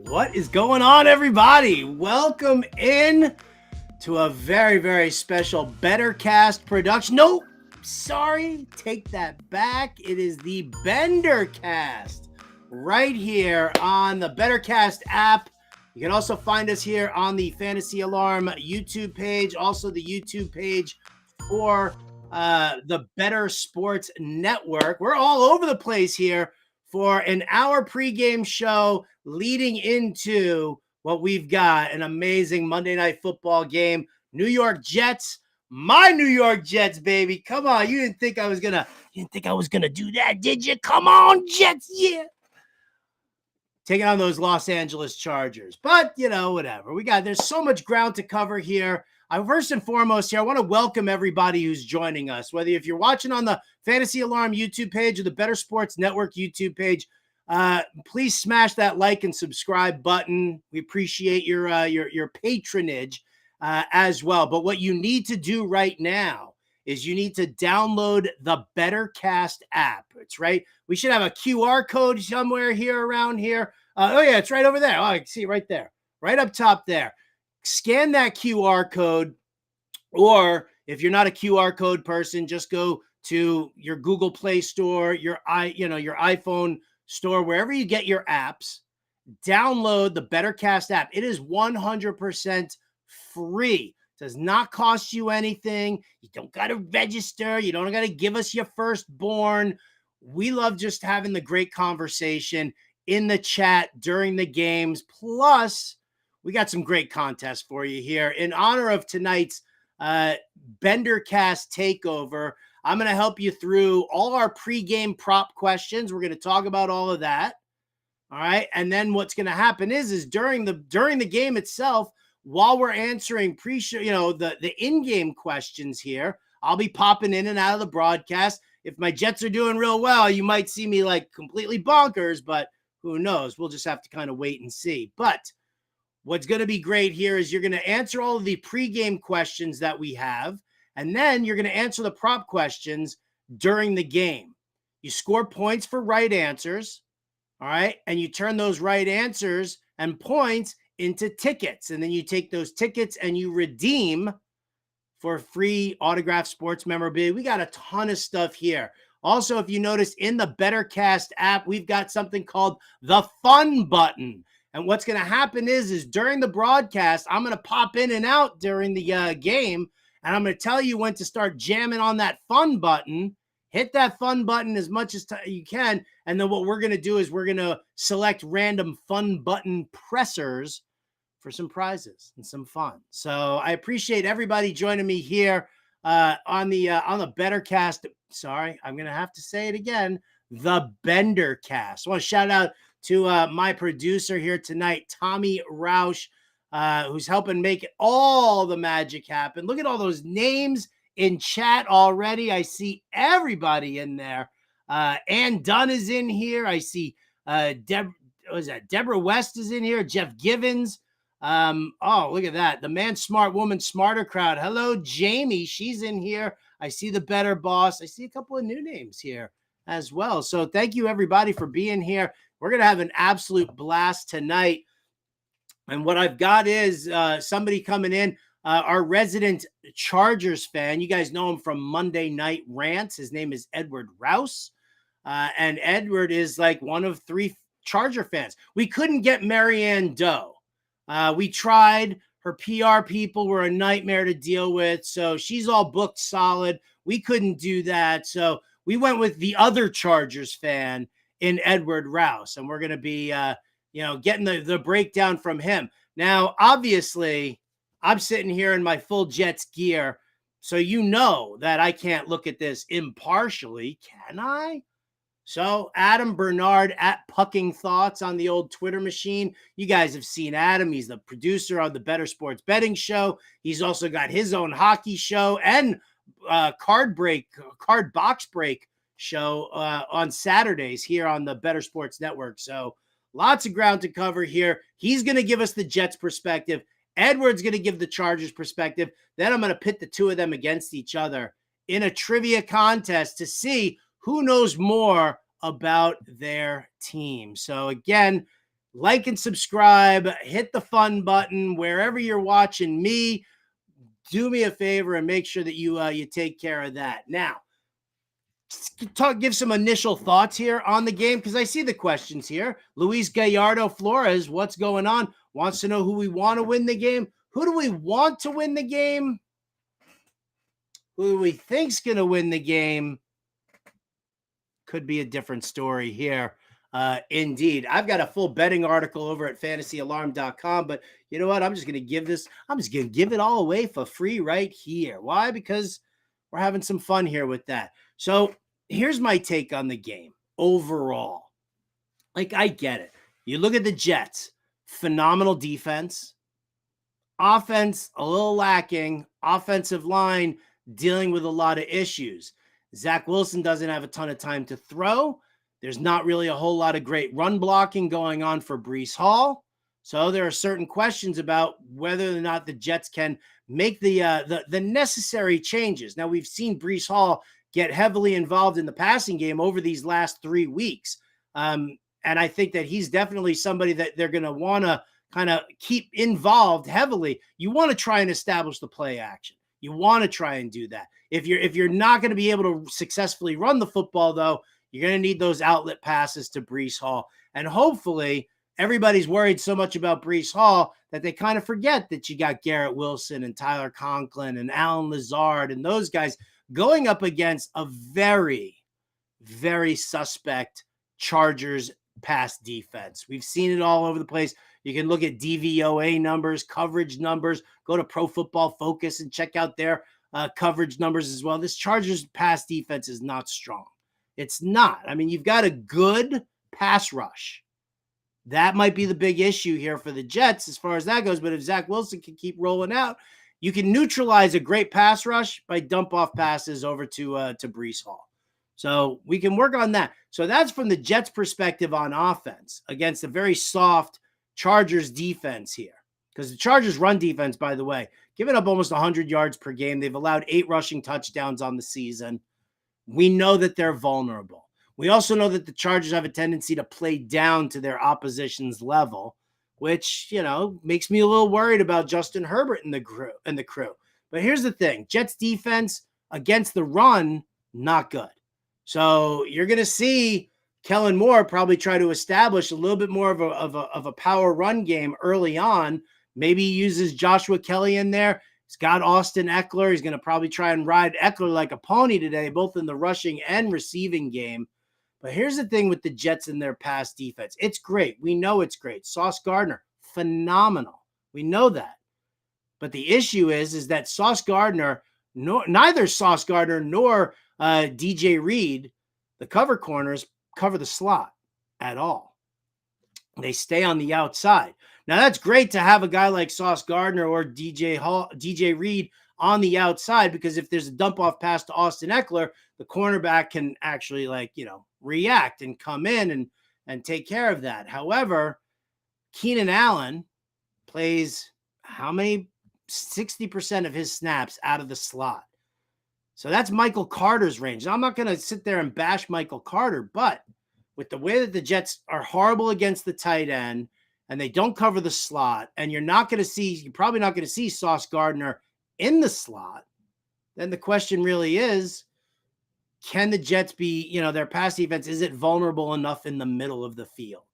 What is going on, everybody? Welcome in to a very, very special BenderCast production. No, sorry, take that back. It is the BenderCast right here on the BenderCast app. You can also find us here on the Fantasy Alarm YouTube page, also the YouTube page for the Better Sports Network. We're all over the place here for an hour pregame show leading into what we've got, an amazing Monday Night Football game. New York Jets, my New York Jets, baby. Come on, you didn't think I was gonna do that, did you? Come on, Jets, yeah. Taking on those Los Angeles Chargers. But, whatever. There's so much ground to cover here. First and foremost here, I want to welcome everybody who's joining us, whether if you're watching on the Fantasy Alarm YouTube page or the Better Sports Network YouTube page. Please smash that like and subscribe button. We appreciate your patronage as well. But what you need to do right now is you need to download the BenderCast app. It's right. We should have a QR code somewhere here around here. Oh, yeah, it's right over there. Oh, I can see it right there, right up top there. Scan that QR code, or if you're not a QR code person, just go to your Google Play Store, your iPhone store, wherever you get your apps. Download the BenderCast app. It is 100% free. Does not cost you anything. You don't got to register. You don't got to give us your firstborn. We love just having the great conversation in the chat during the games. Plus, we got some great contests for you here. In honor of tonight's BenderCast takeover, I'm going to help you through all our pregame prop questions. We're going to talk about all of that. All right. And then what's going to happen is during the game itself, while we're answering the in-game questions here, I'll be popping in and out of the broadcast. If my Jets are doing real well, you might see me like completely bonkers, but who knows? We'll just have to kind of wait and see. But what's going to be great here is you're going to answer all of the pregame questions that we have, and then you're going to answer the prop questions during the game. You score points for right answers, all right? And you turn those right answers and points into tickets. And then you take those tickets and you redeem for free autographed sports memorabilia. We got a ton of stuff here. Also, if you notice in the BenderCast app, we've got something called the fun button. And what's going to happen is during the broadcast, I'm going to pop in and out during the game, and I'm going to tell you when to start jamming on that fun button. Hit that fun button as much as you can. And then what we're going to do is we're going to select random fun button pressers for some prizes and some fun. So I appreciate everybody joining me here on the BenderCast. Sorry, I'm going to have to say it again. The BenderCast. I want to shout out to my producer here tonight, Tommy Roush, who's helping make all the magic happen. Look at all those names in chat already. I see everybody in there. Ann Dunn is in here. I see Deborah West is in here. Jeff Givens. Oh, look at that. The Man Smart Woman Smarter crowd. Hello, Jamie. She's in here. I see the Better Boss. I see a couple of new names here as well. So thank you, everybody, for being here. We're going to have an absolute blast tonight. And what I've got is somebody coming in, our resident Chargers fan. You guys know him from Monday Night Rants. His name is Edward Rouse. And Edward is like one of 3 Charger fans. We couldn't get Marianne Doe. We tried. Her PR people were a nightmare to deal with. So she's all booked solid. We couldn't do that. So we went with the other Chargers fan in Edward Rouse. And we're going to be, getting the breakdown from him. Now, obviously, I'm sitting here in my full Jets gear. So you know that I can't look at this impartially, can I? So Adam Bernard at Pucking Thoughts on the old Twitter machine. You guys have seen Adam. He's the producer on the Better Sports Betting Show. He's also got his own hockey show and card box break show on Saturdays here on the Better Sports Network. So lots of ground to cover here. He's going to give us the Jets perspective. Edward's going to give the Chargers perspective. Then I'm going to pit the two of them against each other in a trivia contest to see who knows more about their team. So again, like and subscribe, hit the fun button wherever you're watching me. Do me a favor and make sure that you take care of that. Now, give some initial thoughts here on the game because I see the questions here. Luis Gallardo Flores, what's going on? Wants to know who we want to win the game. Who do we want to win the game? Who do we think's going to win the game? Could be a different story here. Indeed. I've got a full betting article over at fantasyalarm.com, but you know what? I'm just going to give it all away for free right here. Why? Because we're having some fun here with that. So here's my take on the game overall. Like, I get it. You look at the Jets, phenomenal defense, offense, a little lacking, offensive line dealing with a lot of issues. Zach Wilson doesn't have a ton of time to throw. There's not really a whole lot of great run blocking going on for Breece Hall. So there are certain questions about whether or not the Jets can make the necessary changes. Now, we've seen Breece Hall get heavily involved in the passing game over these last 3 weeks. And I think that he's definitely somebody that they're going to want to kind of keep involved heavily. You want to try and establish the play action. You want to try and do that. If you're not going to be able to successfully run the football, though, you're going to need those outlet passes to Breece Hall. And hopefully everybody's worried so much about Breece Hall that they kind of forget that you got Garrett Wilson and Tyler Conklin and Alan Lazard and those guys going up against a very, very suspect Chargers pass defense. We've seen it all over the place. You can look at DVOA numbers, coverage numbers, go to Pro Football Focus and check out their coverage numbers as well. This Chargers pass defense is not strong. It's not. I mean, you've got a good pass rush. That might be the big issue here for the Jets as far as that goes. But if Zach Wilson can keep rolling out, you can neutralize a great pass rush by dump off passes over to Breece Hall. So we can work on that. So that's from the Jets' perspective on offense against a very soft Chargers defense here. Because the Chargers run defense, by the way, giving up almost 100 yards per game. They've allowed 8 rushing touchdowns on the season. We know that they're vulnerable. We also know that the Chargers have a tendency to play down to their opposition's level, which, makes me a little worried about Justin Herbert and the crew. But here's the thing. Jets defense against the run, not good. So you're going to see Kellen Moore probably try to establish a little bit more of a power run game early on. Maybe he uses Joshua Kelly in there. He's got Austin Eckler. He's going to probably try and ride Eckler like a pony today, both in the rushing and receiving game. But here's the thing with the Jets and their pass defense. It's great. We know it's great. Sauce Gardner, phenomenal. We know that. But the issue is that Sauce Gardner, neither Sauce Gardner nor DJ Reed, the cover corners, cover the slot at all. They stay on the outside. Now, that's great to have a guy like Sauce Gardner or DJ Reed on the outside, because if there's a dump-off pass to Austin Eckler, the cornerback can actually, react and come in and take care of that. However, Keenan Allen plays 60% of his snaps out of the slot. So that's Michael Carter's range. Now, I'm not going to sit there and bash Michael Carter, but with the way that the Jets are horrible against the tight end and they don't cover the slot, and you're probably not going to see Sauce Gardner in the slot, then the question really is, can the Jets be, their pass defense, is it vulnerable enough in the middle of the field?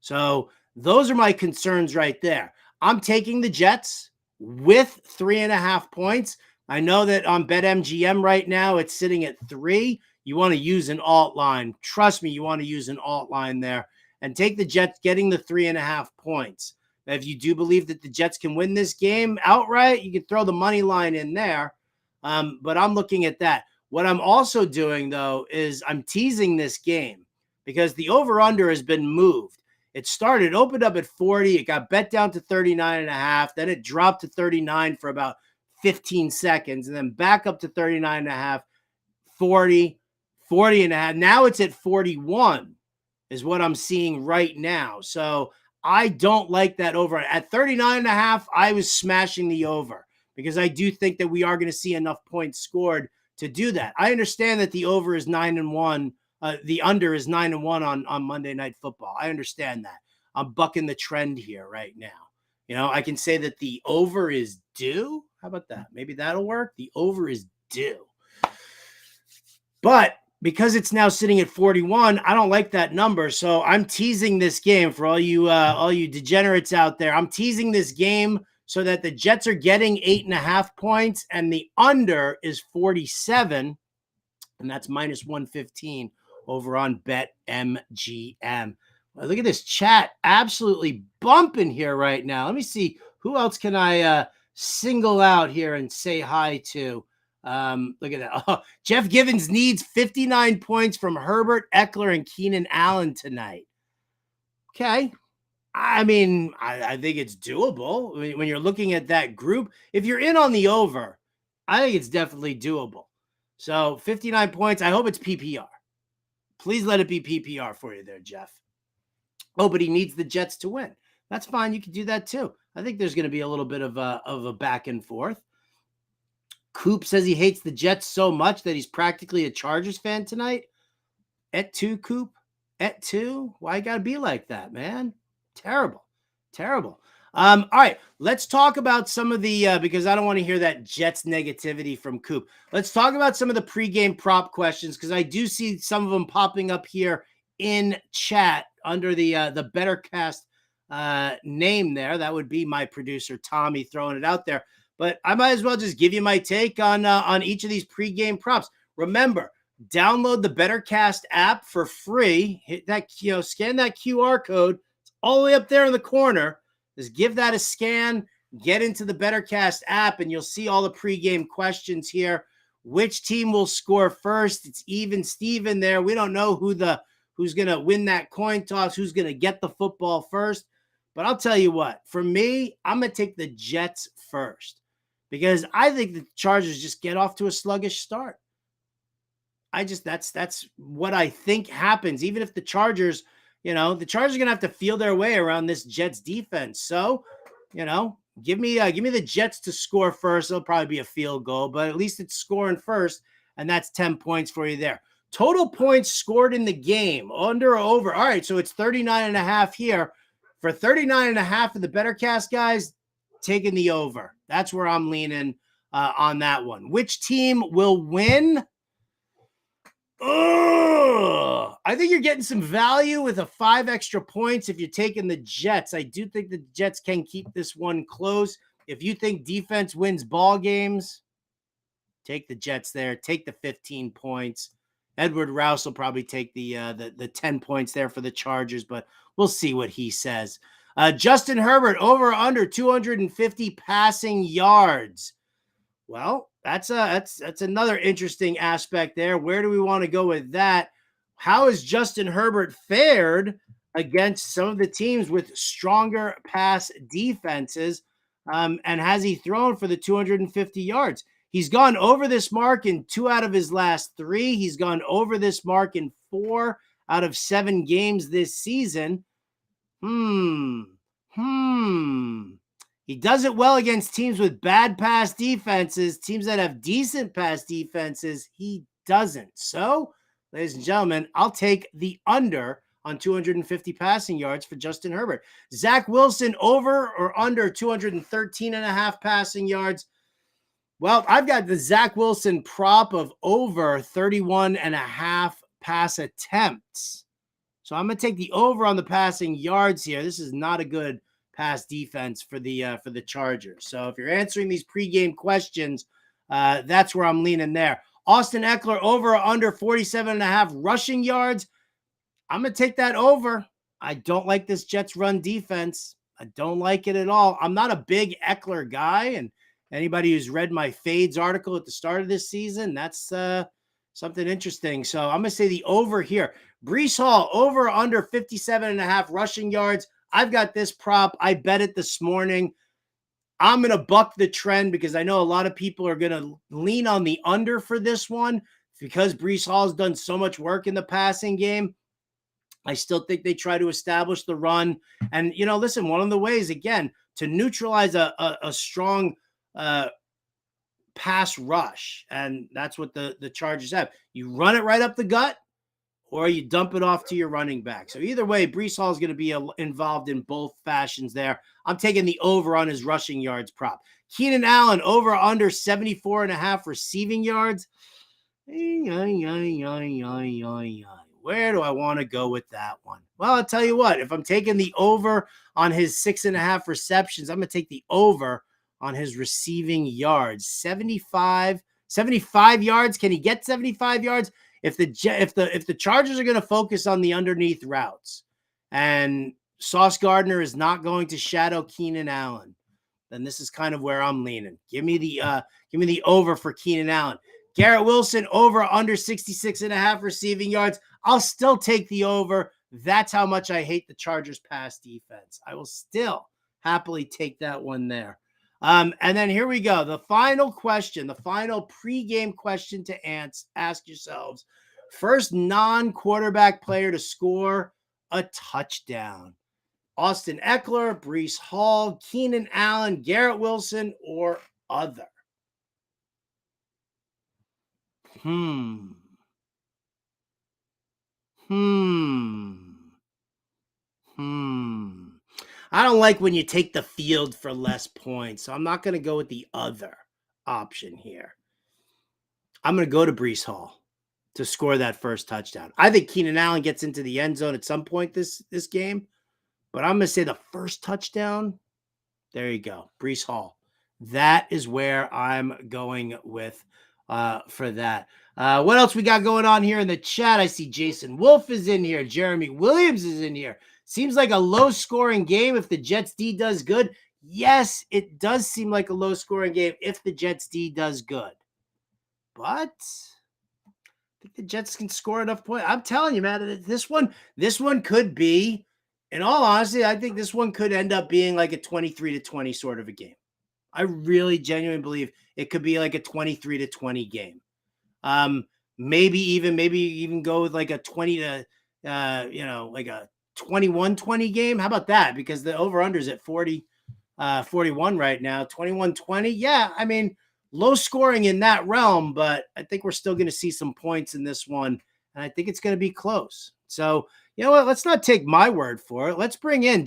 So those are my concerns right there. I'm taking the Jets with 3.5 points. I know that on BetMGM right now, it's sitting at 3. You want to use an alt line. Trust me, you want to use an alt line there and take the Jets getting the 3.5 points. Now, if you do believe that the Jets can win this game outright, you can throw the money line in there. But I'm looking at that. What I'm also doing, though, is I'm teasing this game because the over-under has been moved. It opened up at 40. It got bet down to 39.5. Then it dropped to 39 for about 15 seconds and then back up to 39.5, 40, 40.5. Now it's at 41 is what I'm seeing right now. So I don't like that over. At 39.5, I was smashing the over because I do think that we are going to see enough points scored to do that. I understand that the over is 9-1. The under is 9-1 on Monday Night Football. I understand that. I'm bucking the trend here right now. I can say that the over is due. How about that? Maybe that'll work. The over is due. But because it's now sitting at 41, I don't like that number. So I'm teasing this game for all you degenerates out there. I'm teasing this game so that the Jets are getting 8.5 points and the under is 47. And that's minus 115 over on BetMGM. Well, look at this chat absolutely bumping here right now. Let me see who else can I single out here and say hi to. Look at that. Oh, Jeff Givens needs 59 points from Herbert, Eckler, and Keenan Allen tonight. Okay. I mean, I think it's doable. I mean, when you're looking at that group, if you're in on the over, I think it's definitely doable. So 59 points. I hope it's PPR. Please let it be PPR for you there, Jeff. Oh, but he needs the Jets to win. That's fine. You can do that too. I think there's going to be a little bit of a back and forth. Coop says he hates the Jets so much that he's practically a Chargers fan tonight. Et tu, Coop? Et tu? Why you got to be like that, man? Terrible. All right, let's talk about some of the, because I don't want to hear that Jets negativity from Coop. Let's talk about some of the pregame prop questions because I do see some of them popping up here in chat under the BenderCast name there. That would be my producer, Tommy, throwing it out there. But I might as well just give you my take on each of these pregame props. Remember, download the BenderCast app for free. Hit that, scan that QR code. It's all the way up there in the corner. Just give that a scan, get into the BenderCast app, and you'll see all the pregame questions here. Which team will score first? It's even Steven there. We don't know who's going to win that coin toss, who's going to get the football first. But I'll tell you what, for me, I'm going to take the Jets first because I think the Chargers just get off to a sluggish start. That's what I think happens. Even if the Chargers, the Chargers are going to have to feel their way around this Jets defense. So, give me the Jets to score first. It'll probably be a field goal, but at least it's scoring first, and that's 10 points for you there. Total points scored in the game, under or over. All right, so it's 39.5 here. For 39.5 of the BenderCast guys, taking the over. That's where I'm leaning on that one. Which team will win? I think you're getting some value with a 5 extra points if you're taking the Jets. I do think the Jets can keep this one close. If you think defense wins ball games, take the Jets there. Take the 15 points. Edward Rouse will probably take the 10 points there for the Chargers, but we'll see what he says. Justin Herbert, over or under 250 passing yards. Well, that's another interesting aspect there. Where do we want to go with that? How has Justin Herbert fared against some of the teams with stronger pass defenses? And has he thrown for the 250 yards? He's gone over this mark in 2 out of his last 3. He's gone over this mark in 4 out of 7 games this season. He does it well against teams with bad pass defenses, teams that have decent pass defenses. He doesn't. So, ladies and gentlemen, I'll take the under on 250 passing yards for Justin Herbert. Zach Wilson, over or under 213.5 passing yards. Well, I've got the Zach Wilson prop of over 31.5 pass attempts. So I'm going to take the over on the passing yards here. This is not a good pass defense for the Chargers. So if you're answering these pregame questions, that's where I'm leaning there. Austin Eckler, over or under 47.5 rushing yards. I'm going to take that over. I don't like this Jets run defense. I don't like it at all. I'm not a big Eckler guy, and anybody who's read my fades article at the start of this season, that's something interesting. So I'm going to say the over here. Breece Hall, over or under 57.5 rushing yards. I've got this prop. I bet it this morning. I'm going to buck the trend because I know a lot of people are going to lean on the under for this one because Breece Hall's done so much work in the passing game. I still think they try to establish the run. And, listen, one of the ways, again, to neutralize a strong pass rush, and that's what the Chargers have. You run it right up the gut, or you dump it off to your running back. So either way, Breece Hall is going to be involved in both fashions there. I'm taking the over on his rushing yards prop. Keenan Allen over under 74.5 receiving yards. Where do I want to go with that one? Well, I'll tell you what, if I'm taking the over on his 6.5 receptions, I'm going to take the over on his receiving yards. 75 yards. Can he get 75 yards? If the Chargers are going to focus on the underneath routes and Sauce Gardner is not going to shadow Keenan Allen, then this is kind of where I'm leaning. Give me the over for Keenan Allen. Garrett Wilson over under 66.5 receiving yards. I'll still take the over. That's how much I hate the Chargers pass defense. I will still happily take that one there. And then here we go. The final question, the final pregame question to ask yourselves. First non-quarterback player to score a touchdown. Austin Eckler, Breece Hall, Keenan Allen, Garrett Wilson, or other. I don't like when you take the field for less points, so I'm not going to go with the other option here. I'm going to go to Breece Hall to score that first touchdown. I think Keenan Allen gets into the end zone at some point this game, but I'm going to say the first touchdown. There you go, Breece Hall. That is where I'm going with for that. What else we got going on here in the chat? I see Jason Wolf is in here. Jeremy Williams is in here. Seems like a low-scoring game if the Jets D does good. Yes, it does seem like a low-scoring game if the Jets D does good. But I think the Jets can score enough points. I'm telling you, man, this one could be, in all honesty, I think this one could end up being like a 23-20 sort of a game. I really genuinely believe it could be like a 23-20 game. Maybe even go with like a 20 to like a 21-20 game. How about that? Because the over-under is at 41 right now. 21-20. Yeah, I mean, low scoring in that realm, but I think we're still going to see some points in this one, and I think it's going to be close. So, you know what? Let's not take my word for it. Let's bring in,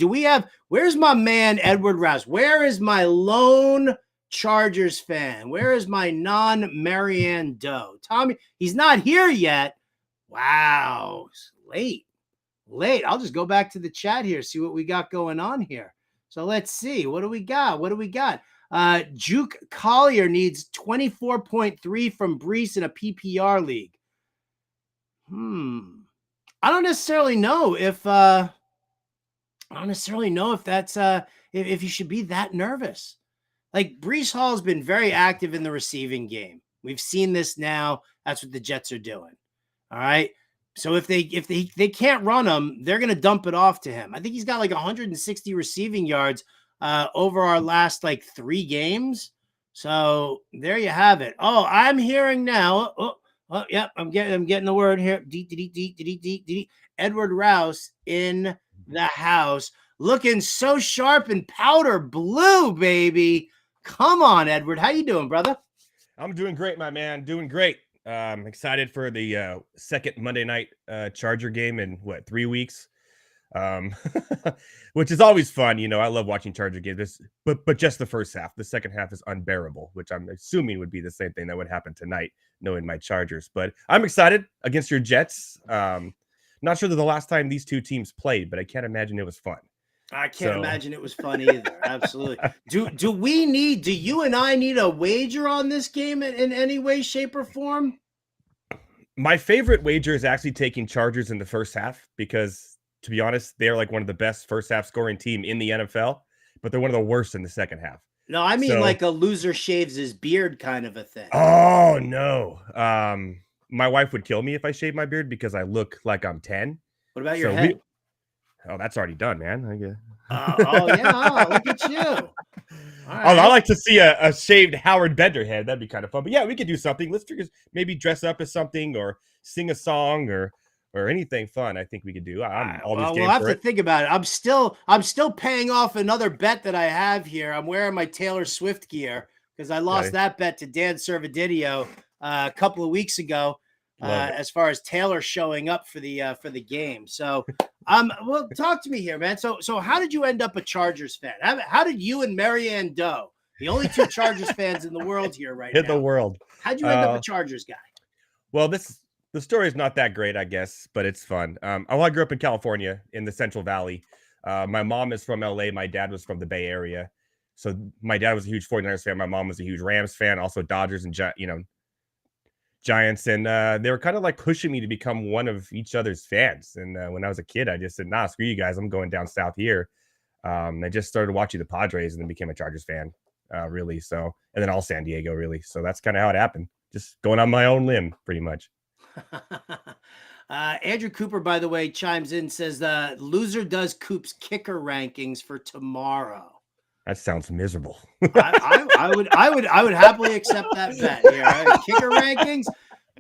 where's my man, Edward Rouse? Where is my lone Chargers fan? Where is my non-Marianne Doe? Tommy, he's not here yet. Wow, late. I'll just go back to the chat here, see what we got going on here. So let's see. What do we got? Juke Collier needs 24.3 from Breece in a PPR league. I don't necessarily know if that's if you should be that nervous. Like, Breece Hall has been very active in the receiving game. We've seen this now. That's what the Jets are doing. All right. So if they can't run him, they're going to dump it off to him. I think he's got like 160 receiving yards over our last like 3 games. So there you have it. Oh, I'm hearing now. Oh, yep. I'm getting the word here. Edward Rouse in the house, looking so sharp and powder blue, baby. Come on, Edward. How you doing, brother? I'm doing great, my man. Doing great. Excited for the second Monday night Charger game in 3 weeks, which is always fun. You know, I love watching Charger games, but just the first half. The second half is unbearable, which I'm assuming would be the same thing that would happen tonight, knowing my Chargers. But I'm excited against your Jets. Not sure that the last time these two teams played, but I can't imagine it was fun. I can't imagine it was fun either. Absolutely. Do you and I need a wager on this game in any way, shape, or form? My favorite wager is actually taking Chargers in the first half because, to be honest, they're like one of the best first half scoring team in the NFL, but they're one of the worst in the second half. No, I mean like a loser shaves his beard kind of a thing. Oh, no. My wife would kill me if I shaved my beard because I look like I'm 10. What about your head? Oh, that's already done, man. Yeah. Look at you. Right. I like to see a shaved Howard Bender head. That'd be kind of fun. But yeah, we could do something. Let's maybe dress up as something or sing a song or anything fun. I think we could do. I'm always game we'll have for to it. think about it. I'm still paying off another bet that I have here. I'm wearing my Taylor Swift gear because I lost that bet to Dan Servidinio a couple of weeks ago. Love it. as far as Taylor showing up for the game. So, well, talk to me here, man. So how did you end up a Chargers fan? How did you and Marianne Doe, the only two Chargers fans in the world here right In now, the world. how'd you end up a Chargers guy? Well, the story is not that great, I guess, but it's fun. I grew up in California in the Central Valley. My mom is from LA. My dad was from the Bay Area. So my dad was a huge 49ers fan. My mom was a huge Rams fan, also Dodgers and Giants. And they were kind of like pushing me to become one of each other's fans. And when I was a kid, I just said, nah, screw you guys. I'm going down south here. I just started watching the Padres and then became a Chargers fan, really. So, and then all San Diego, really. So that's kind of how it happened. Just going on my own limb, pretty much. Andrew Cooper, by the way, chimes in, says the loser does Coop's kicker rankings for tomorrow. That sounds miserable. I would happily accept that bet here. Kicker rankings,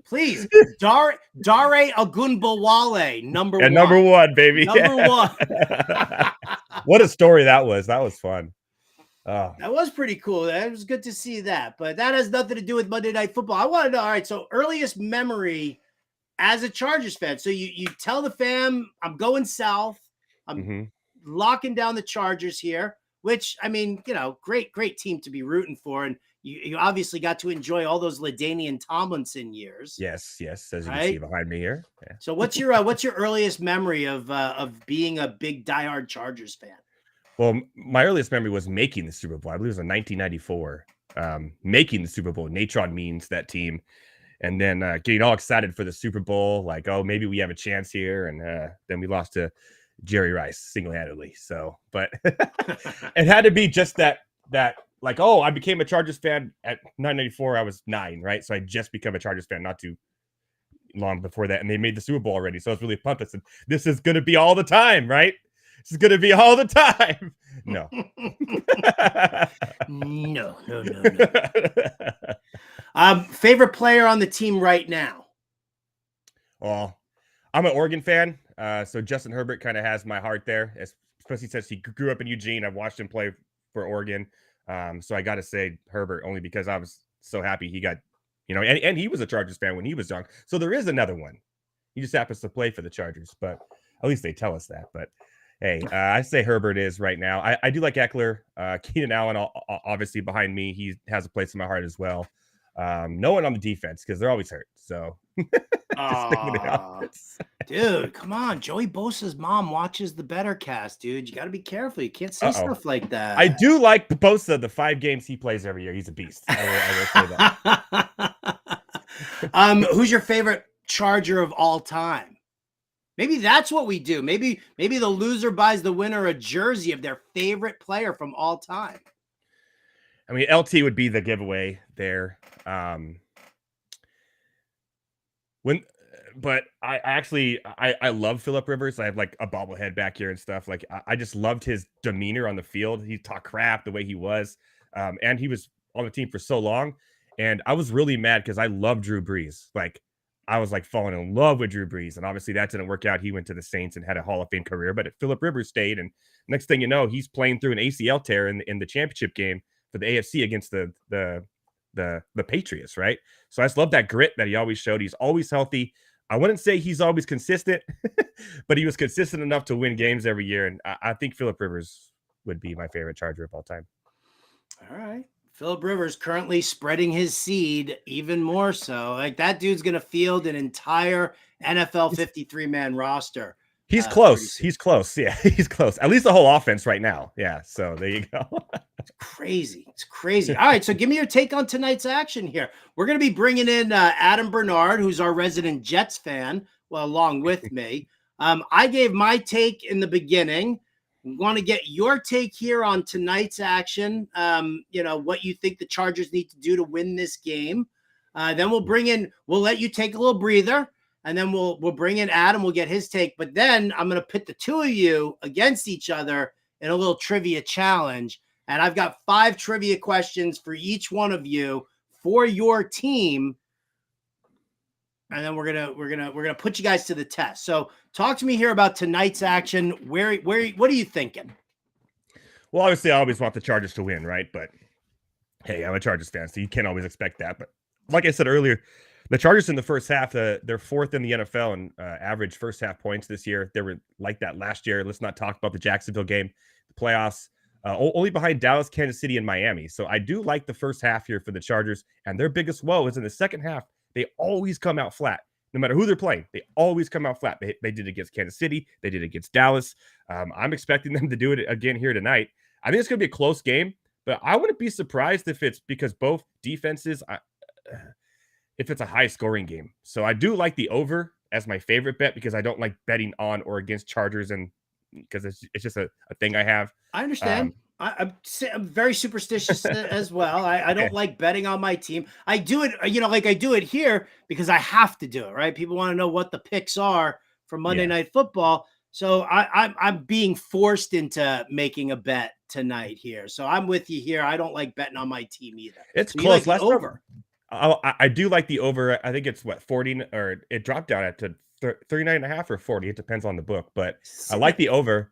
please. Dare Ogunbowale, number one. Number one, baby. Number one. What a story that was. That was fun. Oh. That was pretty cool. It was good to see that. But that has nothing to do with Monday Night Football. I want to know, all right, so earliest memory as a Chargers fan. So you tell the fam, I'm going south. I'm locking down the Chargers here, which, I mean, great team to be rooting for. And you obviously got to enjoy all those LaDainian Tomlinson years. Yes, as you can see behind me here. Yeah. So what's your earliest memory of being a big diehard Chargers fan? Well, my earliest memory was making the Super Bowl. I believe it was in 1994. Making the Super Bowl. Natron means that team. And then getting all excited for the Super Bowl, like, oh, maybe we have a chance here. And then we lost to Jerry Rice single-handedly. So, but it had to be just that like, oh, I became a Chargers fan at 1994. I was 9, right? So I just became a Chargers fan not too long before that. And they made the Super Bowl already. So I was really pumped. I said, this is going to be all the time, right? This is going to be all the time. No. No. Favorite player on the team right now? Well, I'm an Oregon fan. So Justin Herbert kind of has my heart there, especially since he grew up in Eugene. I've watched him play for Oregon. So I got to say Herbert only because I was so happy he got, and he was a Chargers fan when he was young. So there is another one. He just happens to play for the Chargers, but at least they tell us that. But hey, I say Herbert is right now. I do like Eckler. Keenan Allen, obviously behind me. He has a place in my heart as well. No one on the defense because they're always hurt. So just stick with the offense. Dude, come on. Joey Bosa's mom watches the BenderCast, dude. You got to be careful. You can't say stuff like that. I do like Bosa, the 5 games he plays every year. He's a beast. I will say that. Who's your favorite Charger of all time? Maybe that's what we do. Maybe the loser buys the winner a jersey of their favorite player from all time. I mean, LT would be the giveaway there. But I love Phillip Rivers. I have like a bobblehead back here and stuff. Like I just loved his demeanor on the field. He talked crap the way he was. And he was on the team for so long. And I was really mad because I love Drew Brees. Like I was like falling in love with Drew Brees. And obviously that didn't work out. He went to the Saints and had a Hall of Fame career, but Phillip Rivers stayed. And next thing you know, he's playing through an ACL tear in the championship game for the AFC against the Patriots, right? So I just love that grit that he always showed. He's always healthy. I wouldn't say he's always consistent, but he was consistent enough to win games every year. And I think Phillip Rivers would be my favorite Charger of all time. All right. Phillip Rivers currently spreading his seed even more so. Like that dude's going to field an entire NFL 53-man roster. He's close. He's close. Yeah, he's close. At least the whole offense right now. Yeah, so there you go. It's crazy. It's crazy. All right, so give me your take on tonight's action here. We're going to be bringing in Adam Bernard, who's our resident Jets fan, along with me. I gave my take in the beginning. Want to get your take here on tonight's action. What you think the Chargers need to do to win this game. Then we'll let you take a little breather. And then we'll bring in Adam. We'll get his take. But then I'm going to pit the two of you against each other in a little trivia challenge. And I've got 5 trivia questions for each one of you for your team. And then we're gonna put you guys to the test. So talk to me here about tonight's action. What are you thinking? Well, obviously, I always want the Chargers to win, right? But hey, I'm a Chargers fan, so you can't always expect that. But like I said earlier, The Chargers in the first half, they're fourth in the NFL in average first half points this year. They were like that last year. Let's not talk about the Jacksonville game, the playoffs, only behind Dallas, Kansas City, and Miami. So I do like the first half here for the Chargers, and their biggest woe is in the second half. They always come out flat. No matter who they're playing, they always come out flat. They did it against Kansas City. They did it against Dallas. I'm expecting them to do it again here tonight. I think it's going to be a close game, but I wouldn't be surprised if it's because both defenses, if it's a high scoring game. So I do like the over as my favorite bet because I don't like betting on or against Chargers, and because it's just a thing I have. I understand. I'm very superstitious as well. I don't like betting on my team. I do it, like I do it here because I have to do it, right? People want to know what the picks are for Monday Night Football. So I'm being forced into making a bet tonight here. So I'm with you here. I don't like betting on my team either. It's so close. Like over. I do like the over. I think it's 40, or it dropped down at to 39.5 or 40. It depends on the book, but I like the over.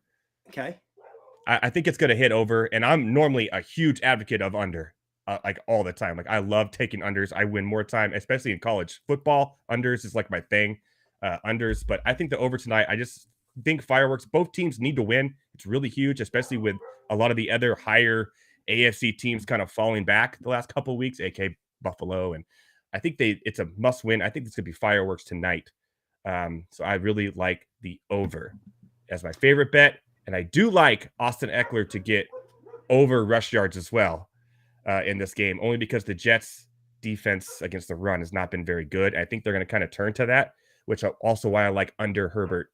Okay. I think it's going to hit over, and I'm normally a huge advocate of under, like all the time. Like I love taking unders. I win more time, especially in college football. Unders is like my thing, unders. But I think the over tonight, I just think fireworks. Both teams need to win. It's really huge, especially with a lot of the other higher AFC teams kind of falling back the last couple of weeks, aka Buffalo. And I think it's a must win. I think it's going to be fireworks tonight. So I really like the over as my favorite bet. And I do like Austin Eckler to get over rush yards as well in this game, only because the Jets defense against the run has not been very good. I think they're going to kind of turn to that, which is also why I like under Herbert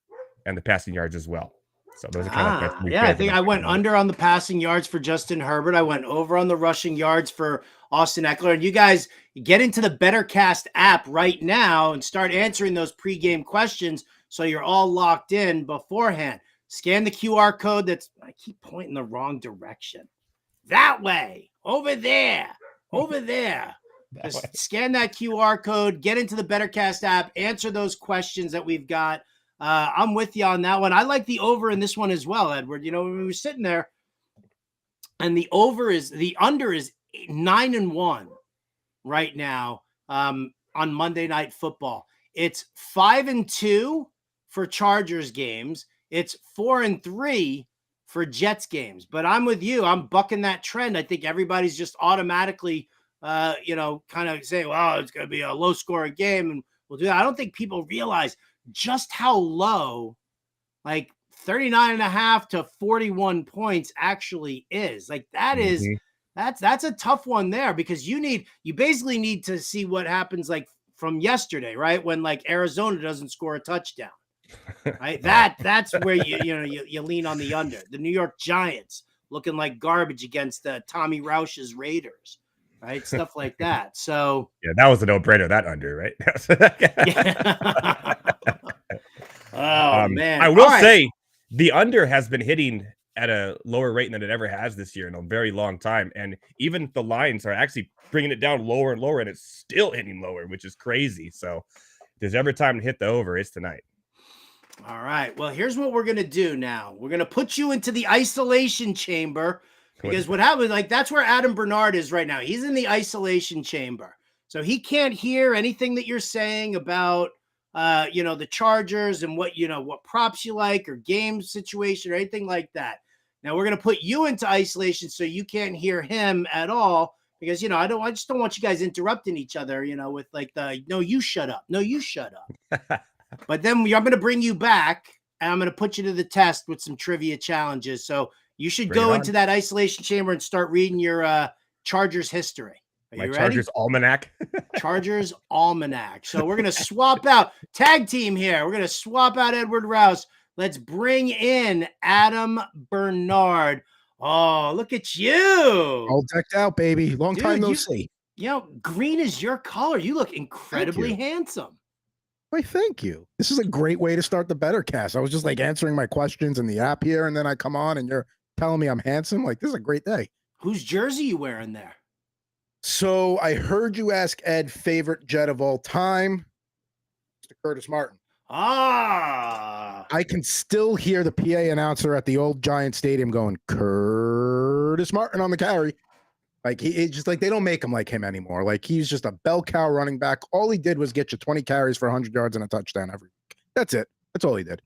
and the passing yards as well. So those are kind of I think I went under on the passing yards for Justin Herbert. I went over on the rushing yards for Austin Eckler. And you guys get into the BenderCast app right now and start answering those pregame questions so you're all locked in beforehand. Scan the QR code. I keep pointing the wrong direction. That way, over there. Just scan that QR code, get into the BenderCast app, answer those questions that we've got. I'm with you on that one. I like the over in this one as well, Edward. When we were sitting there, and the under is 9-1 right now on Monday Night Football. It's 5-2 for Chargers games. It's 4-3 for Jets games. But I'm with you. I'm bucking that trend. I think everybody's just automatically, kind of saying, well, it's going to be a low-scoring game, and we'll do that. I don't think people realize just how low, like 39.5 to 41 points actually is. Like that is, that's a tough one there, because you basically need to see what happens like from yesterday, right? When like Arizona doesn't score a touchdown. Right, that's where you lean on the under. The New York Giants looking like garbage against Tommy Roush's Raiders, right? Stuff like that. So that was a no-brainer. That under, right? Man, I will say the under has been hitting at a lower rate than it ever has this year in a very long time, and even the lines are actually bringing it down lower and lower, and it's still hitting lower, which is crazy. So if there's ever time to hit the over, it's tonight. All right. Well, here's what we're going to do now. We're going to put you into the isolation chamber, because what happened, like that's where Adam Bernard is right now. He's in the isolation chamber. So he can't hear anything that you're saying about, the Chargers and what props you like or game situation or anything like that. Now we're going to put you into isolation so you can't hear him at all, because, I just don't want you guys interrupting each other, with like no, you shut up. No, you shut up. But then I'm going to bring you back, and I'm going to put you to the test with some trivia challenges. So you should go into that isolation chamber and start reading your Chargers history. Are you ready? Chargers Almanac. Chargers Almanac. So we're going to swap out tag team here. We're going to swap out Edward Rouse. Let's bring in Adam Bernard. Oh, look at you. All decked out, baby. Long time no see. Green is your color. You look incredibly handsome. Why, thank you. This is a great way to start the BenderCast. I was just like answering my questions in the app here, and then I come on and you're telling me I'm handsome. Like, this is a great day. Whose jersey you wearing there? So I heard you ask Ed favorite Jet of all time, Mr. Curtis Martin. I can still hear the PA announcer at the old Giant Stadium going, Curtis Martin on the carry. Like he just like they don't make him like him anymore. Like he's just a bell cow running back. All he did was get you 20 carries for 100 yards and a touchdown every week. That's it. That's all he did.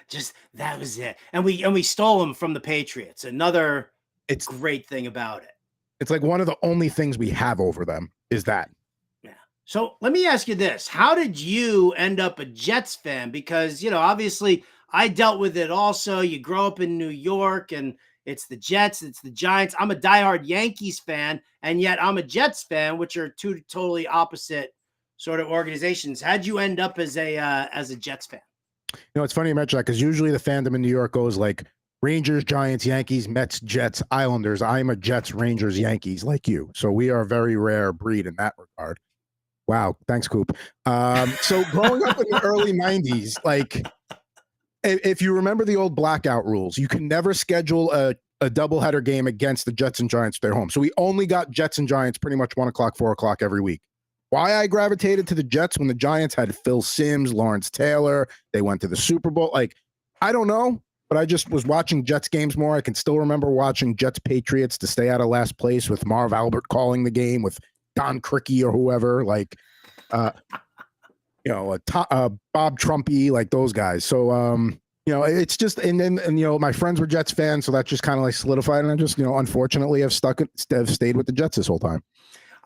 Just that was it. And we stole him from the Patriots. Another It's great thing about it. It's like one of the only things we have over them is that. Yeah. So let me ask you this. How did you end up a Jets fan? Because, obviously I dealt with it also. You grow up in New York and it's the Jets, it's the Giants. I'm a diehard Yankees fan, and yet I'm a Jets fan, which are two totally opposite sort of organizations. How'd you end up as a Jets fan? It's funny you mention that because usually the fandom in New York goes like Rangers, Giants, Yankees, Mets, Jets, Islanders. I'm a Jets, Rangers, Yankees like you. So we are a very rare breed in that regard. Wow. Thanks, Coop. So growing up in the early 90s, like if you remember the old blackout rules, you can never schedule a doubleheader game against the Jets and Giants at their home. So we only got Jets and Giants pretty much 1 o'clock, 4 o'clock every week. Why I gravitated to the Jets when the Giants had Phil Simms, Lawrence Taylor, they went to the Super Bowl. Like, I don't know, but I just was watching Jets games more. I can still remember watching Jets Patriots to stay out of last place with Marv Albert calling the game with Don Criqui or whoever, like, Bob Trumpy, like those guys. So, it's just, and my friends were Jets fans, so that just kind of like solidified. And I just, unfortunately have stayed with the Jets this whole time.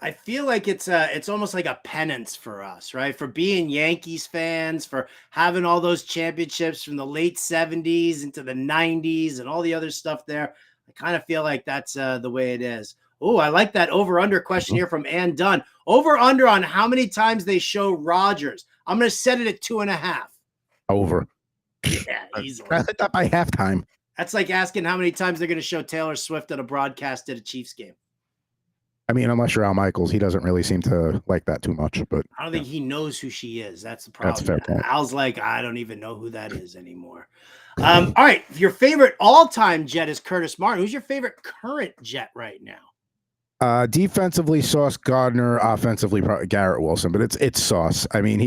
I feel like it's almost like a penance for us, right? For being Yankees fans, for having all those championships from the late 70s into the 90s and all the other stuff there. I kind of feel like that's the way it is. Oh, I like that over-under question here from Ann Dunn. Over-under on how many times they show Rodgers. I'm going to set it at 2.5. Over. Yeah, easily. I hit that by halftime. That's like asking how many times they're going to show Taylor Swift at a broadcast at a Chiefs game. I mean, unless you're Al Michaels, he doesn't really seem to like that too much. But I don't think he knows who she is. That's the problem. That's a fair point. Al's like, I don't even know who that is anymore. All right. Your favorite all-time Jet is Curtis Martin. Who's your favorite current Jet right now? Defensively, Sauce Gardner. Offensively, probably Garrett Wilson. But it's Sauce. I mean,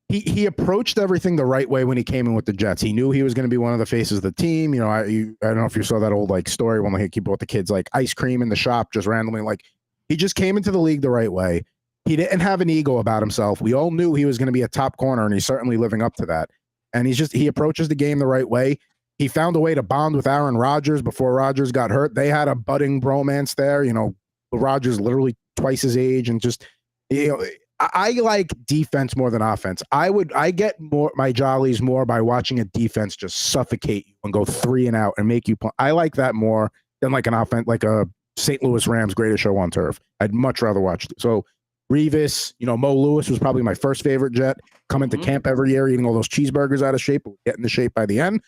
he approached everything the right way when he came in with the Jets. He knew he was going to be one of the faces of the team. I don't know if you saw that old like story when he bought the kids like ice cream in the shop just randomly. Like he just came into the league the right way. He didn't have an ego about himself. We all knew he was going to be a top corner, and he's certainly living up to that. And he approaches the game the right way. He found a way to bond with Aaron Rodgers before Rodgers got hurt. They had a budding bromance there. Rodgers literally twice his age, and just I like defense more than offense. I get more my jollies more by watching a defense just suffocate you and go 3 and out and make you play. I like that more than like an offense, like a St. Louis Rams greatest show on turf. I'd much rather watch. So Revis, Mo Lewis was probably my first favorite Jet. Coming to camp every year, eating all those cheeseburgers out of shape, but getting the shape by the end.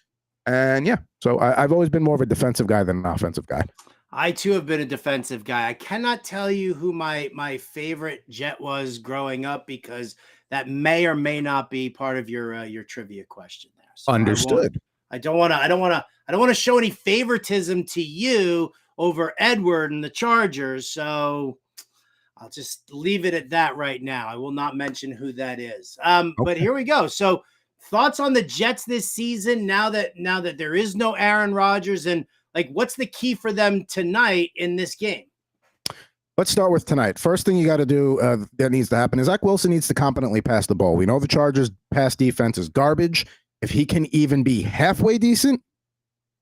And yeah, so I've always been more of a defensive guy than an offensive guy. I too have been a defensive guy. I cannot tell you who my favorite Jet was growing up because that may or may not be part of your trivia question there. So Understood. I don't want to show any favoritism to you over Edward and the Chargers. So I'll just leave it at that right now. I will not mention who that is. Okay. But here we go. So thoughts on the Jets this season now that there is no Aaron Rodgers, and like what's the key for them tonight in this game? Let's start with tonight. First thing you got to do that needs to happen is Zach Wilson needs to competently pass the ball. We know the Chargers' pass defense is garbage. If he can even be halfway decent,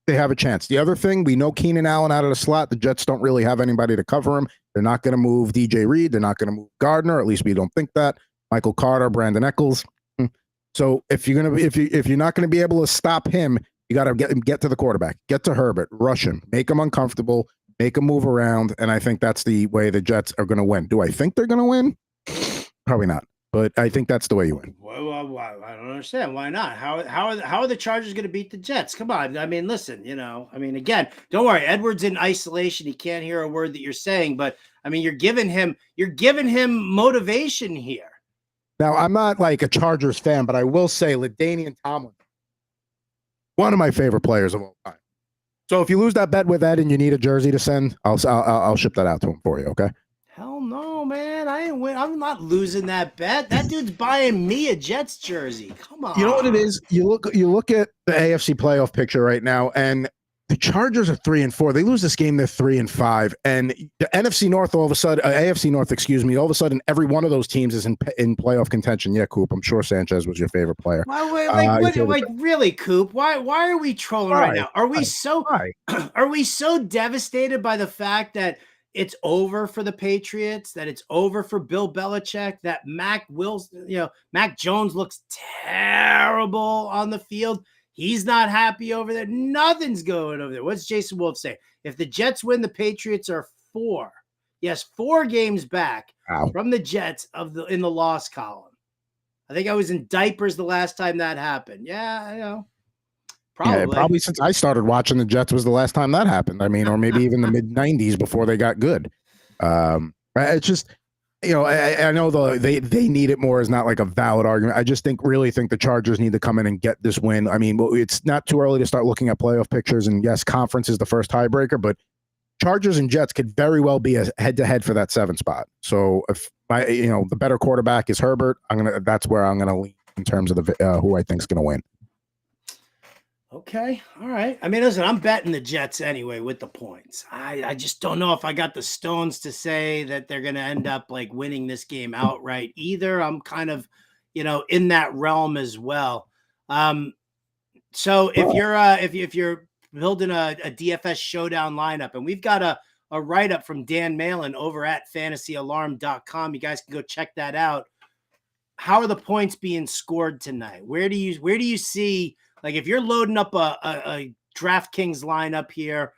they have a chance. The other thing, we know Keenan Allen out of the slot. The Jets don't really have anybody to cover him. They're not going to move DJ Reed. They're not going to move Gardner. At least we don't think that. Michael Carter, Brandon Eccles. So if you're not going to be able to stop him, you got to get to the quarterback, get to Herbert, rush him, make him uncomfortable, make him move around, and I think that's the way the Jets are going to win. Do I think they're going to win? Probably not, but I think that's the way you win. Well, I don't understand why not. How are the Chargers going to beat the Jets? Come on, I mean, listen, again, don't worry. Edward's in isolation; he can't hear a word that you're saying, but I mean, you're giving him motivation here. Now, I'm not like a Chargers fan, but I will say LaDainian Tomlin, one of my favorite players of all time. So if you lose that bet with Ed and you need a jersey to send, I'll ship that out to him for you. Okay. Hell no, man. I ain't win. I'm not losing that bet. That dude's buying me a Jets jersey. Come on. You know what it is? You look at the AFC playoff picture right now, and the Chargers are 3-4. They lose this game, they're 3-5, and the NFC North all of a sudden, AFC North, excuse me, all of a sudden, every one of those teams is in playoff contention. Yeah, Coop, I'm sure Sanchez was your favorite player. Why, like really, Coop? Why are we trolling right now? Are we are we so devastated by the fact that it's over for the Patriots, that it's over for Bill Belichick, that Mac Jones looks terrible on the field? He's not happy over there. Nothing's going over there. What's Jason Wolf say? If the Jets win, the Patriots are 4 games back from the Jets in the loss column. I think I was in diapers the last time that happened. Yeah, I know. Probably since I started watching the Jets was the last time that happened. I mean, or maybe even the mid 90s before they got good. It's just, I know they need it more is not like a valid argument. I just really think the Chargers need to come in and get this win. I mean, it's not too early to start looking at playoff pictures, and yes, conference is the first tiebreaker, but Chargers and Jets could very well be a head-to-head for that 7 spot. So if the better quarterback is Herbert, that's where I'm gonna lean in terms of who I think is gonna win. Okay. All right. I mean, listen, I'm betting the Jets anyway with the points. I just don't know if I got the stones to say that they're going to end up like winning this game outright either. I'm kind of, in that realm as well. So if you're building a DFS showdown lineup, and we've got a write-up from Dan Malin over at fantasyalarm.com. You guys can go check that out. How are the points being scored tonight? Where do you see, like, if you're loading up a DraftKings lineup here,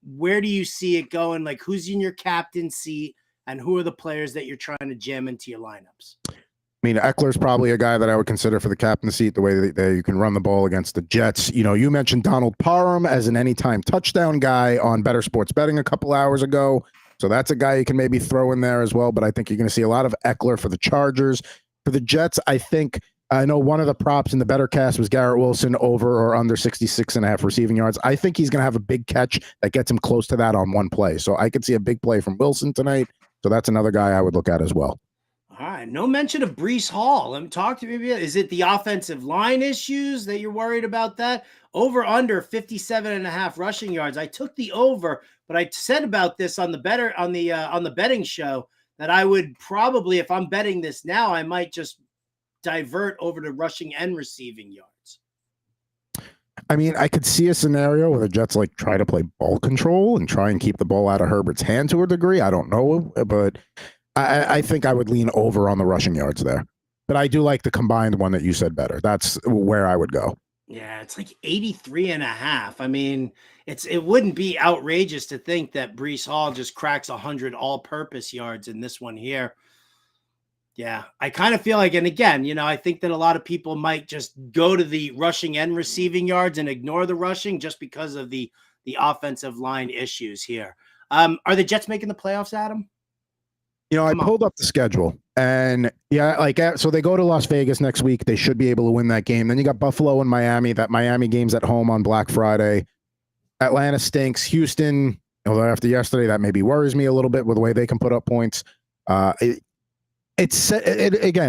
where do you see it going? Like, who's in your captain seat, and who are the players that you're trying to jam into your lineups? I mean, Eckler's probably a guy that I would consider for the captain seat, the way that you can run the ball against the Jets. You mentioned Donald Parham as an anytime touchdown guy on Better Sports Betting a couple hours ago. So that's a guy you can maybe throw in there as well. But I think you're going to see a lot of Eckler for the Chargers. For the Jets, I know one of the props in the BenderCast was Garrett Wilson over or under 66.5 receiving yards. I think he's going to have a big catch that gets him close to that on one play. So I could see a big play from Wilson tonight. So that's another guy I would look at as well. All right. No mention of Breece Hall. Let me talk to me. Is it the offensive line issues that you're worried about that? Over under 57.5 rushing yards. I took the over, but I said about this on the betting show that I would probably, if I'm betting this now, I might just divert over to rushing and receiving yards. I mean, I could see a scenario where the Jets try to play ball control and try and keep the ball out of Herbert's hand to a degree. I don't know, but I think I would lean over on the rushing yards there. But I do like the combined one that you said better. That's where I would go. Yeah, it's like 83.5. I mean, it wouldn't be outrageous to think that Breece Hall just cracks 100 all-purpose yards in this one here. Yeah, I kind of feel like, and again, I think that a lot of people might just go to the rushing and receiving yards and ignore the rushing just because of the offensive line issues here. Are the Jets making the playoffs, Adam? I pulled up the schedule, and so they go to Las Vegas next week. They should be able to win that game. Then you got Buffalo and Miami. That Miami game's at home on Black Friday. Atlanta stinks. Houston, although after yesterday, that maybe worries me a little bit with the way they can put up points. Again,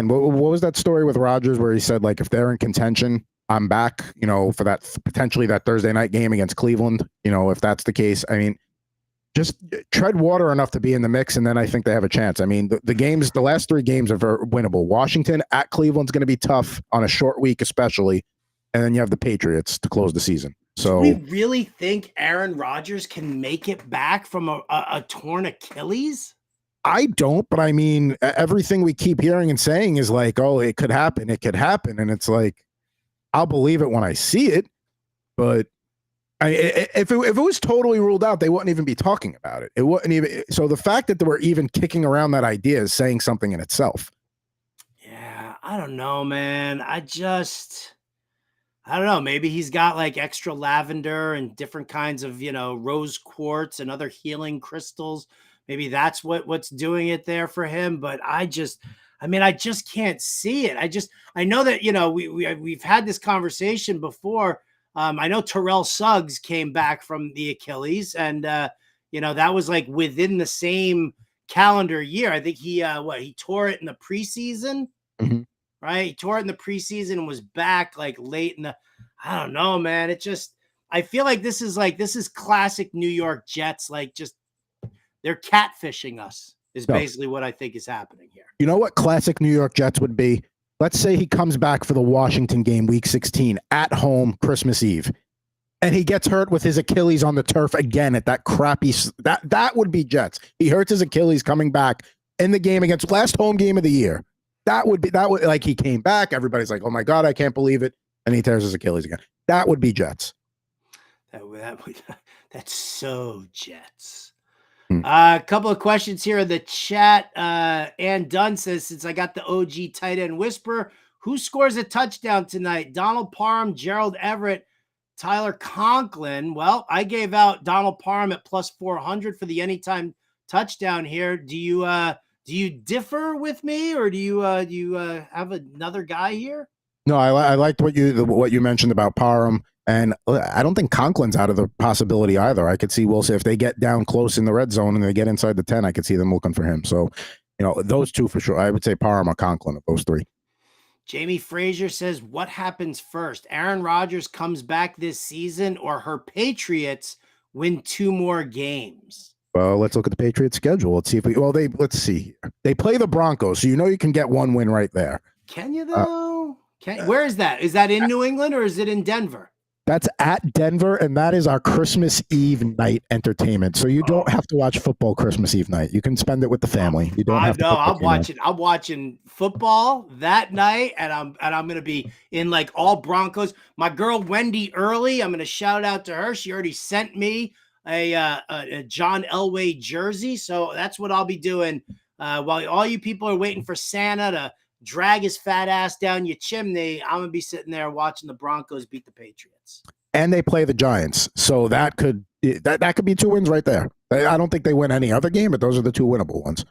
what was that story with Rodgers where he said, if they're in contention, I'm back, for that potentially that Thursday night game against Cleveland, if that's the case. I mean, just tread water enough to be in the mix, and then I think they have a chance. I mean, the last 3 games are very winnable. Washington at Cleveland's going to be tough on a short week, especially, and then you have the Patriots to close the season. So, do we really think Aaron Rodgers can make it back from a torn Achilles? I don't, but I mean, everything we keep hearing and saying is oh, it could happen. It could happen. And it's I'll believe it when I see it. But if it was totally ruled out, they wouldn't even be talking about it. It wouldn't even. So the fact that they were even kicking around that idea is saying something in itself. Yeah, I don't know, man. I don't know. Maybe he's got extra lavender and different kinds of, rose quartz and other healing crystals. Maybe that's what's doing it there for him. But I just can't see it. I know that, we've had this conversation before. I know Terrell Suggs came back from the Achilles, and, that was within the same calendar year. I think he tore it in the preseason, right? He tore it in the preseason and was back late in the, I don't know, man. I feel like this is classic New York Jets. Like just they're catfishing us is basically what I think is happening here. You know what classic New York Jets would be? Let's say he comes back for the Washington game, week 16, at home, Christmas Eve, and he gets hurt with his Achilles on the turf again at that crappy. That would be Jets. He hurts his Achilles coming back in the game against last home game of the year. That would like he came back. Everybody's like, oh my God, I can't believe it. And he tears his Achilles again. That would be Jets. That's so Jets. A couple of questions here in the chat. Ann Dunn says, since I got the OG tight end whisper, who scores a touchdown tonight? Donald Parham, Gerald Everett, Tyler Conklin. Well, I gave out Donald Parham at plus 400 for the anytime touchdown here. Do you differ with me, or do you have another guy here? No, I liked what you mentioned about Parham. And I don't think Conklin's out of the possibility either. I could see Wilson if they get down close in the red zone and they get inside the 10, I could see them looking for him. So, those two for sure. I would say Parham or Conklin of those three. Jamie Frazier says, what happens first? Aaron Rodgers comes back this season or her Patriots win 2 more games? Well, let's look at the Patriots schedule. Let's see if let's see. They play the Broncos, so you can get one win right there. Can you though? Where is that? Is that in New England or is it in Denver? That's at Denver, and that is our Christmas Eve night entertainment. So you don't have to watch football Christmas Eve night. You can spend it with the family. You don't have to. I'm watching football that night, and I'm going to be in like all Broncos. My girl Wendy Early, I'm going to shout out to her. She already sent me a John Elway jersey, so that's what I'll be doing while all you people are waiting for Santa to drag his fat ass down your chimney. I'm gonna be sitting there watching the Broncos beat the Patriots. And they play the Giants, so that could be 2 wins right there. I don't think they win any other game, but those are the 2 winnable ones.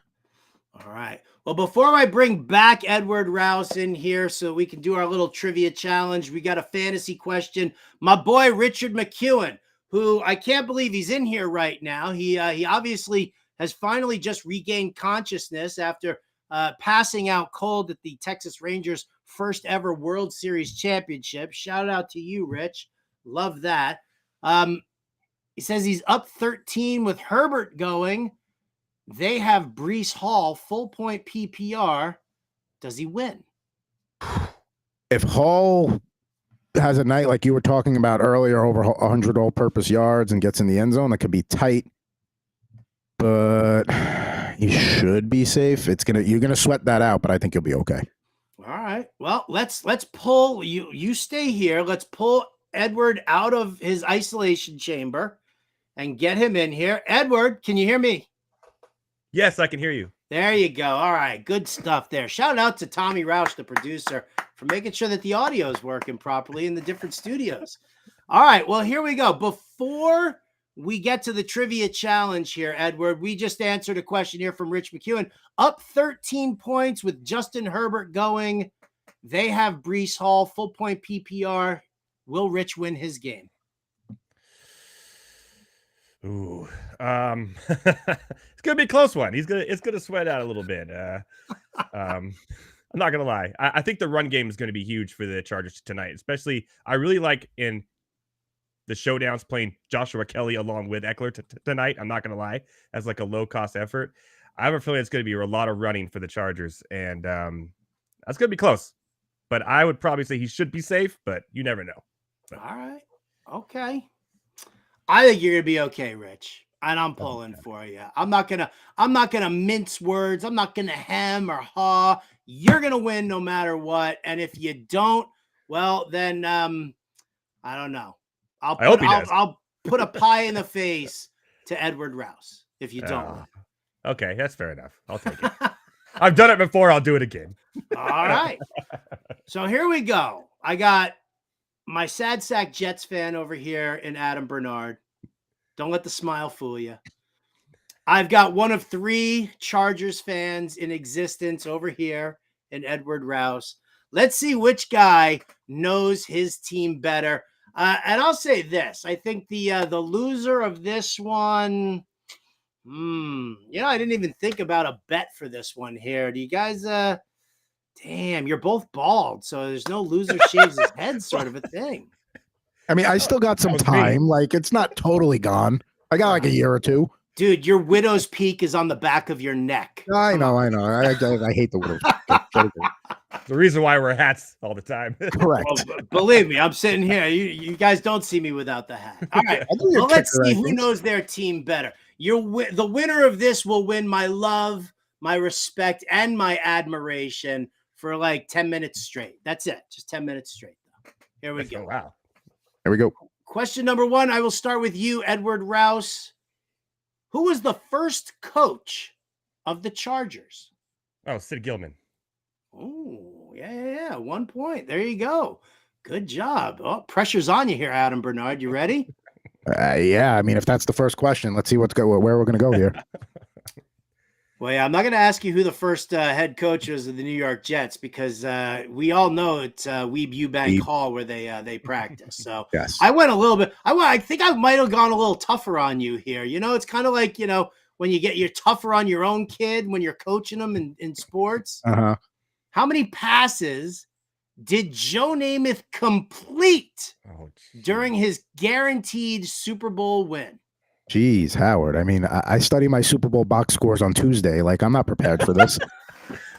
All right. Well, before I bring back Edward Rouse in here so we can do our little trivia challenge, we got a fantasy question. My boy Richard McEwen, who I can't believe he's in here right now. He obviously has finally just regained consciousness after passing out cold at the Texas Rangers' first ever World Series championship. Shout out to you, Rich. Love that. He says he's up 13 with Herbert going. They have Breece Hall, full point PPR. Does he win? If Hall has a night like you were talking about earlier, over 100 all-purpose yards and gets in the end zone, that could be tight. But you should be safe. You're gonna sweat that out, but I think you'll be okay. All right. Well, let's pull you. You stay here. Let's pull Edward out of his isolation chamber and get him in here. Edward, can you hear me? Yes, I can hear you. There you go. All right, good stuff there. Shout out to Tommy Roush, the producer, for making sure that the audio is working properly in the different studios. All right. Well, here we go. Before we get to the trivia challenge here, Edward, we just answered a question here from Rich McEwen. Up 13 points with Justin Herbert going. They have Breece Hall, full point PPR. Will Rich win his game? Ooh, it's gonna be a close one. It's gonna sweat out a little bit. I'm not gonna lie. I think the run game is gonna be huge for the Chargers tonight. Especially, I really like in the showdowns playing Joshua Kelly along with Eckler tonight. I'm not going to lie, as like a low-cost effort. I have a feeling it's going to be a lot of running for the Chargers, and that's going to be close. But I would probably say he should be safe, but you never know. All right. Okay. I think you're going to be okay, Rich. And I'm pulling for you. I'm not gonna mince words. I'm not gonna hem or haw. You're gonna win no matter what. And if you don't, well, then I don't know. I'll put a pie in the face to Edward Rouse if you don't. Okay, that's fair enough. I'll take it. I've done it before. I'll do it again. All right. So here we go. I got my sad sack Jets fan over here in Adam Bernard. Don't let the smile fool you. I've got one of 3 Chargers fans in existence over here in Edward Rouse. Let's see which guy knows his team better. And I'll say this. I think the loser of this one, I didn't even think about a bet for this one here. Do you guys, damn, you're both bald, so there's no loser shaves his head sort of a thing. I mean, I still got some That was me. time. Like, it's not totally gone. I got like a year or two. Dude, your widow's peak is on the back of your neck. I Come know. on. I hate the widow's. The reason why I wear hats all the time. Correct. Well, believe me, I'm sitting here. You guys don't see me without the hat. All right. Well, let's see who knows their team better. The winner of this will win my love, my respect, and my admiration for like 10 minutes straight. That's it. Just 10 minutes straight, though. Here we go. Wow. Here we go. Question number 1. I will start with you, Edward Rouse. Who was the first coach of the Chargers? Oh, Sid Gilman. Oh, yeah. 1 point. There you go. Good job. Oh, pressure's on you here, Adam Bernard. You ready? Yeah. I mean, if that's the first question, let's see where we're going to go here. Well, yeah, I'm not going to ask you who the first head coach was of the New York Jets because we all know it's Weeb Eubank Hall where they practice. So yes. I went a little bit. I think I might have gone a little tougher on you here. You know, it's kind of like, when you're tougher on your own kid when you're coaching them in sports. Uh-huh. How many passes did Joe Namath complete during his guaranteed Super Bowl win? Jeez, Howard. I mean, I study my Super Bowl box scores on Tuesday. Like, I'm not prepared for this.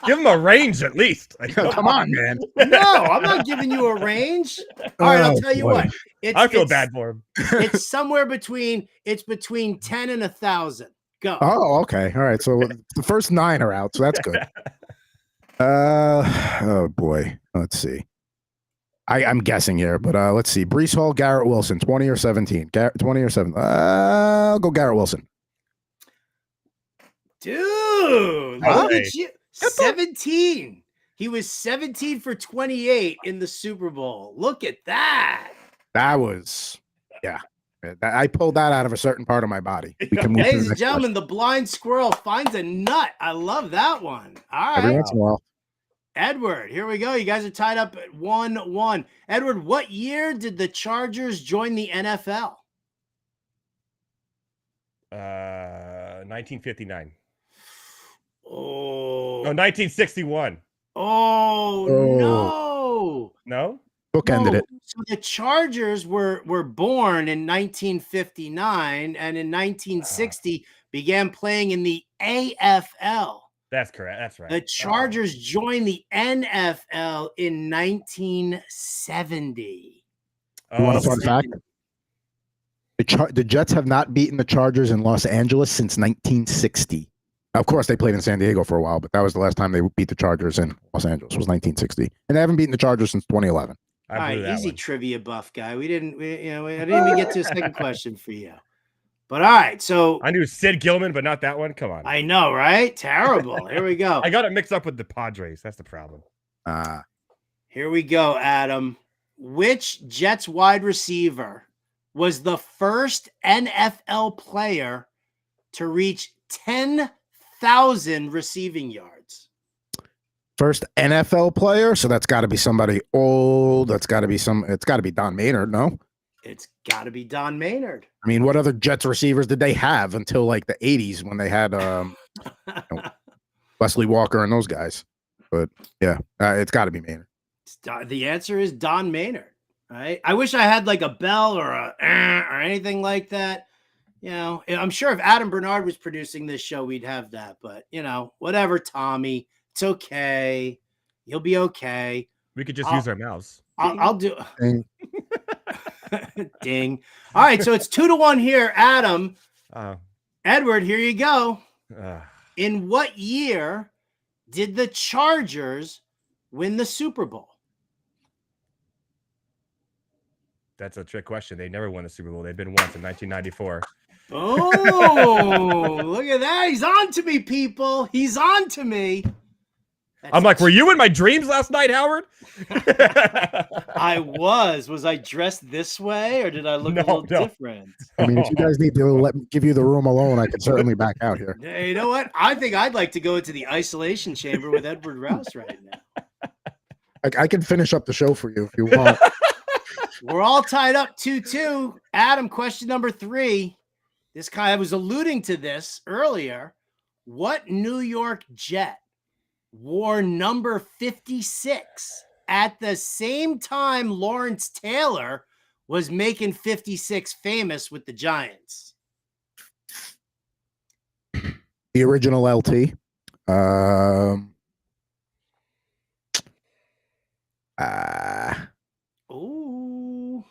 Give him a range at least. Like, come on, man. No, I'm not giving you a range. All right, I'll tell you what. I feel bad for him. It's somewhere between 10 and 1,000. Go. Oh, okay. All right. So the first 9 are out, so that's good. Oh boy. Let's see. I'm guessing here, but let's see. Breece Hall, Garrett Wilson, 20 or 17. 20 or 7. I'll go Garrett Wilson. Dude, look at you. 17. He was 17 for 28 in the Super Bowl. Look at that. That was, yeah. I pulled that out of a certain part of my body. Ladies and gentlemen, the blind squirrel finds a nut. I love that one. All right. Every once in a while. Edward, here we go. You guys are tied up at 1-1. Edward, what year did the Chargers join the NFL? 1959. Oh. No, 1961. Oh, no. No? Bookended it. So the Chargers were born in 1959 and in 1960 began playing in the AFL. That's correct. That's right. The Chargers joined the NFL in 1970. You want a fun fact? The Jets have not beaten the Chargers in Los Angeles since 1960. Of course, they played in San Diego for a while, but that was the last time they beat the Chargers in Los Angeles was 1960. And they haven't beaten the Chargers since 2011. All right, easy trivia buff guy. I didn't even get to a second question for you. But all right, so I knew Sid Gilman, but not that one. Come on. I know, right? Terrible. Here we go. I got it mixed up with the Padres. That's the problem. Here we go, Adam. Which Jets wide receiver was the first NFL player to reach 10,000 receiving yards? First NFL player, so that's got to be somebody old. It's got to be Don Maynard, no? It's got to be Don Maynard. I mean, what other Jets receivers did they have until like the 80s when they had Wesley Walker and those guys? But yeah, it's got to be Maynard. The answer is Don Maynard. Right? I wish I had like a bell or or anything like that. You know, I'm sure if Adam Bernard was producing this show, we'd have that. But whatever, Tommy. It's okay. You'll be okay. We could just use our mouths. I'll do. Ding. All right, so it's 2-1 here, Adam. Edward, here you go. In what year did the Chargers win the Super Bowl? That's a trick question. They never won the Super Bowl. They've been once in 1994. Oh, look at that. He's on to me, people. He's on to me. I'm like, were you in my dreams last night, Howard? I was. Was I dressed this way or did I look a little different? I mean, if you guys need to let me give you the room alone, I could certainly back out here. You know what? I think I'd like to go into the isolation chamber with Edward Rouse right now. I can finish up the show for you if you want. We're all tied up 2-2. Adam, question number 3. This guy, I was alluding to this earlier. What New York Jet wore number 56 at the same time Lawrence Taylor was making 56 famous with the Giants? The original LT. Ooh.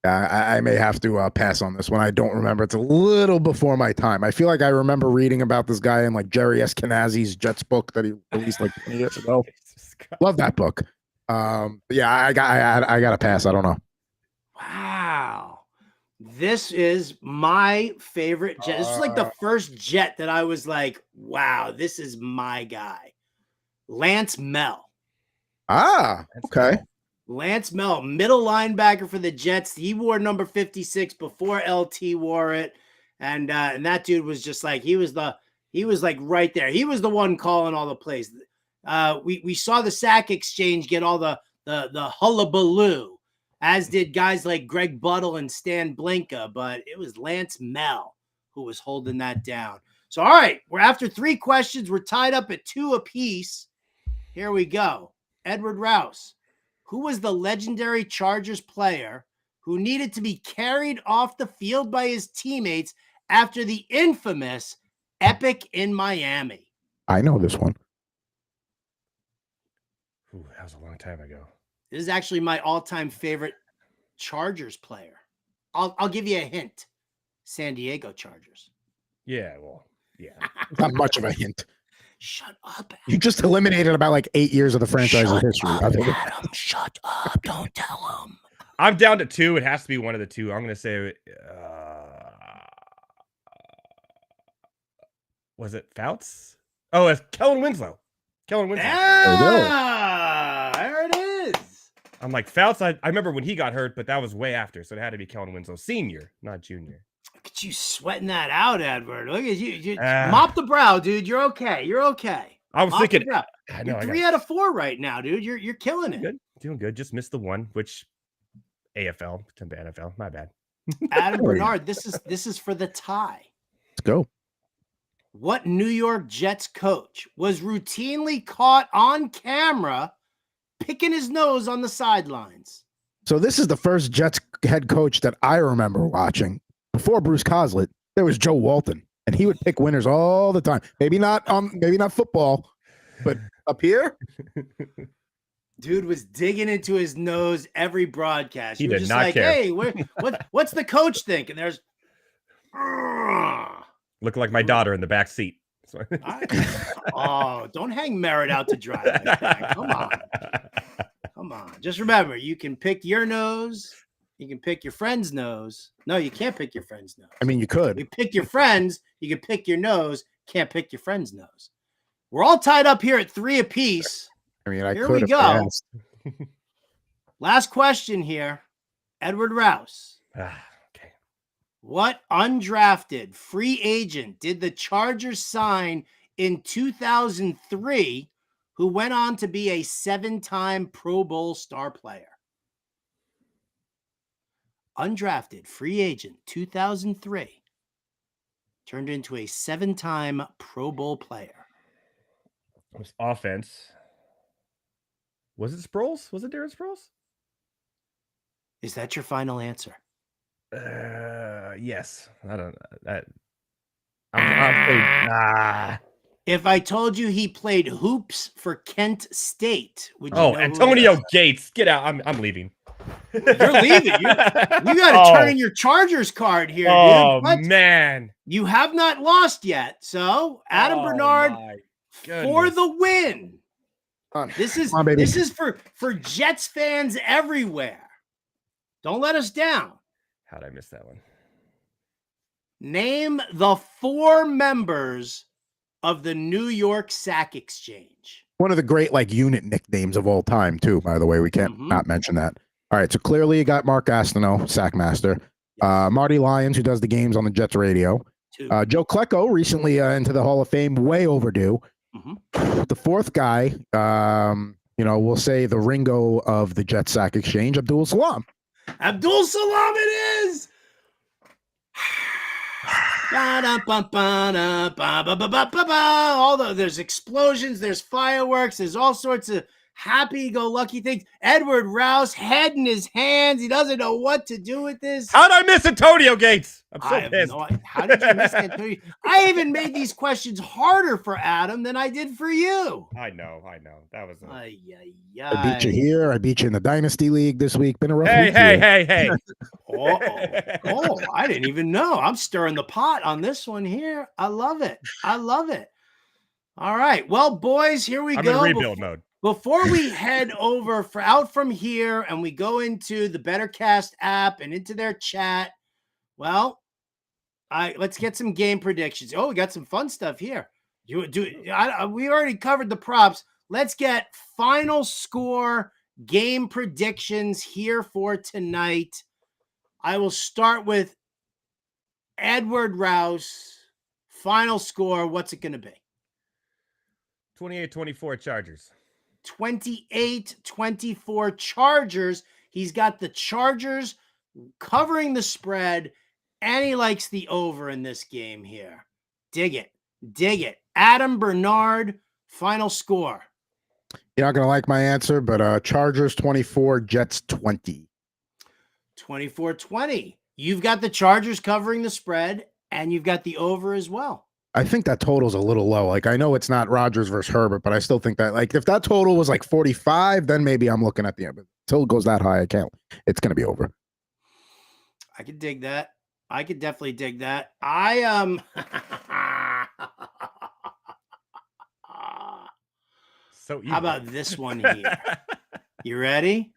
I may have to pass on this one. I don't remember. It's a little before my time. I feel like I remember reading about this guy in like Jerry Eskenazi's Jets book that he released like 20 years ago. Love that book. Yeah, I got to pass. I don't know. Wow. This is my favorite Jet. This was like the first Jet that I was like, wow, this is my guy. Lance Mel. Okay. Lance Mel, middle linebacker for the Jets. He wore number 56 before LT wore it. And that dude was just like, he was like right there. He was the one calling all the plays. We saw the sack exchange get all the hullabaloo, as did guys like Greg Buttle and Stan Blinka, but it was Lance Mel who was holding that down. So, all right, we're after 3 questions. We're tied up at 2 apiece. Here we go. Edward Rouse. Who was the legendary Chargers player who needed to be carried off the field by his teammates after the infamous epic in Miami? I know this one. Ooh, that was a long time ago. This is actually my all-time favorite Chargers player. I'll give you a hint. San Diego Chargers. Yeah, well, yeah. Not much of a hint. Shut up, Adam. You just eliminated about like 8 years of the franchise's history. Adam, shut up. Don't tell him. I'm down to 2. It has to be one of the 2. I'm going to say, was it Fouts? Oh, it's Kellen Winslow. Kellen Winslow. Yeah, there it is. I'm like, Fouts, I remember when he got hurt, but that was way after. So it had to be Kellen Winslow, senior, not junior. Look at you sweating that out, Edward. Look at you. Mop the brow, dude. You're okay. You're okay. I was thinking, I know, you're 3 out of 4 right now, dude. You're killing it. Good. Doing good. Just missed the one, which AFL to NFL. My bad. Adam Bernard, this is for the tie. Let's go. What New York Jets coach was routinely caught on camera picking his nose on the sidelines? So this is the first Jets head coach that I remember watching. Before Bruce Coslett, there was Joe Walton, and he would pick winners all the time. Maybe not football, but up here. Dude was digging into his nose every broadcast. He was did just not like, care. hey, what's the coach think? And there's Look like my daughter in the back seat. Oh, don't hang Merritt out to dry like that. Come on. Just remember, you can pick your nose. You can pick your friend's nose. No, you can't pick your friend's nose. I mean, you could. You pick your friends. You can pick your nose. Can't pick your friend's nose. We're all tied up here at 3 apiece. I mean, Here we go. Last question here. Edward Rouse. Okay. What undrafted free agent did the Chargers sign in 2003 who went on to be a 7-time Pro Bowl star player? Undrafted free agent 2003 turned into a 7-time Pro Bowl player. It was offense. Was it Sproles? Was it Darren Sproles? Is that your final answer? Yes. I don't know. I'm If I told you he played hoops for Kent State, would you know Antonio Gates. Get out. I'm leaving. You're leaving. You got to turn in your Chargers card here, oh, dude. Man. You have not lost yet. So, Adam Bernard for the win. This is for Jets fans everywhere. Don't let us down. How'd I miss that one? Name the 4 members of the New York Sack Exchange. One of the great unit nicknames of all time, too, by the way. We can't not mention that. All right, so clearly you got Mark Gastineau, Sackmaster. Marty Lyons, who does the games on the Jets radio. Joe Klecko, recently into the Hall of Fame, way overdue. The 4th guy, we'll say the Ringo of the Jets Sack Exchange, Abdul Salam. Abdul Salam it is! There's explosions, there's fireworks, there's all sorts of happy-go-lucky things. Edward Rouse, head in his hands. He doesn't know what to do with this. How'd I miss Antonio Gates? I'm so pissed. How did you miss Antonio? I even made these questions harder for Adam than I did for you. I know. That was I beat you here. I beat you in the Dynasty League this week. Been a rough week. Hey. Oh, I didn't even know. I'm stirring the pot on this one here. I love it. All right. Well, boys, here we go. I'm in rebuild mode. Before we head out from here and we go into the BenderCast app and into their chat, well, let's get some game predictions. Oh, we got some fun stuff here. We already covered the props. Let's get final score game predictions here for tonight. I will start with Edward Rouse. Final score, what's it going to be? 28-24 Chargers. 28-24 Chargers. He's got the Chargers covering the spread, and he likes the over in this game here. Dig it. Adam Bernard, final score. You're not going to like my answer, but Chargers 24, Jets 20. 24-20. You've got the Chargers covering the spread, and you've got the over as well. I think that total's a little low. Like, I know it's not Rodgers versus Herbert, but I still think that, like, if that total was like 45, then maybe I'm looking at the end. But until it goes that high, I can't. It's going to be over. I could dig that. I could definitely dig that. How about this one here? You ready?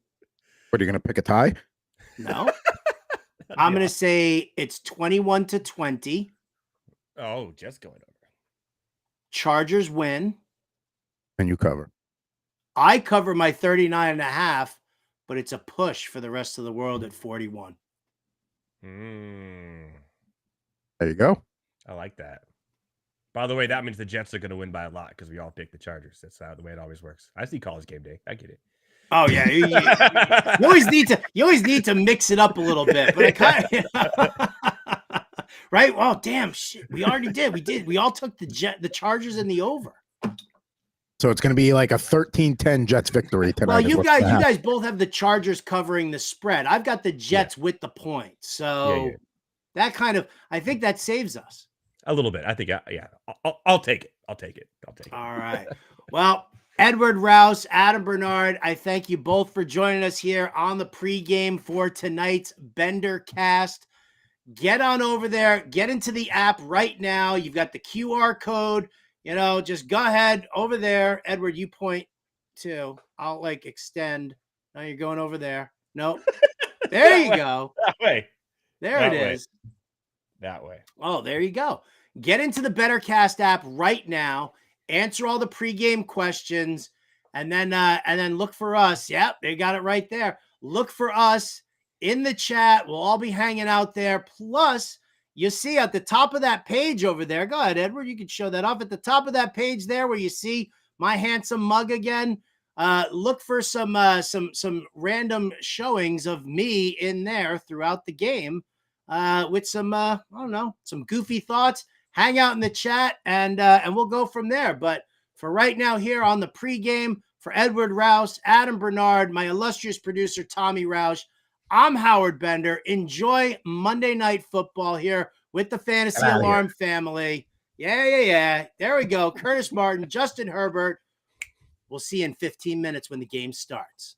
What, are you going to pick a tie? No. I'm going to say it's 21-20. Oh, just going over. Chargers win. And you cover. I cover my 39.5, but it's a push for the rest of the world at 41. There you go. I like that. By the way, that means the Jets are going to win by a lot because we all pick the Chargers. That's the way it always works. I see college game day. I get it. Oh yeah, you always need to mix it up a little bit, but I kind of right. Well, damn shit, we already did. We all took the Chargers and the over. So it's going to be like a 13-10 Jets victory tonight. Well, you guys both have the Chargers covering the spread. I've got the Jets with the points. So that kind of, I think that saves us a little bit. I think, I'll take it. All right. Well, Edward Rouse, Adam Bernard, I thank you both for joining us here on the pregame for tonight's BenderCast. Get on over there. Get into the app right now. You've got the QR code. Just go ahead over there. Edward, you point to. I'll extend. Now you're going over there. Nope. There you go. That way. There it is. That way. Oh, there you go. Get into the BenderCast app right now. Answer all the pregame questions, and then look for us. Yep, they got it right there. Look for us in the chat. We'll all be hanging out there. Plus, you see at the top of that page over there. Go ahead, Edward. You can show that off at the top of that page there, where you see my handsome mug again. Look for some random showings of me in there throughout the game, with some some goofy thoughts. Hang out in the chat, and we'll go from there. But for right now, here on the pregame, for Edward Rouse, Adam Bernard, my illustrious producer, Tommy Roush, I'm Howard Bender. Enjoy Monday Night Football here with the Fantasy Alarm family. Yeah. There we go. Curtis Martin, Justin Herbert. We'll see you in 15 minutes when the game starts.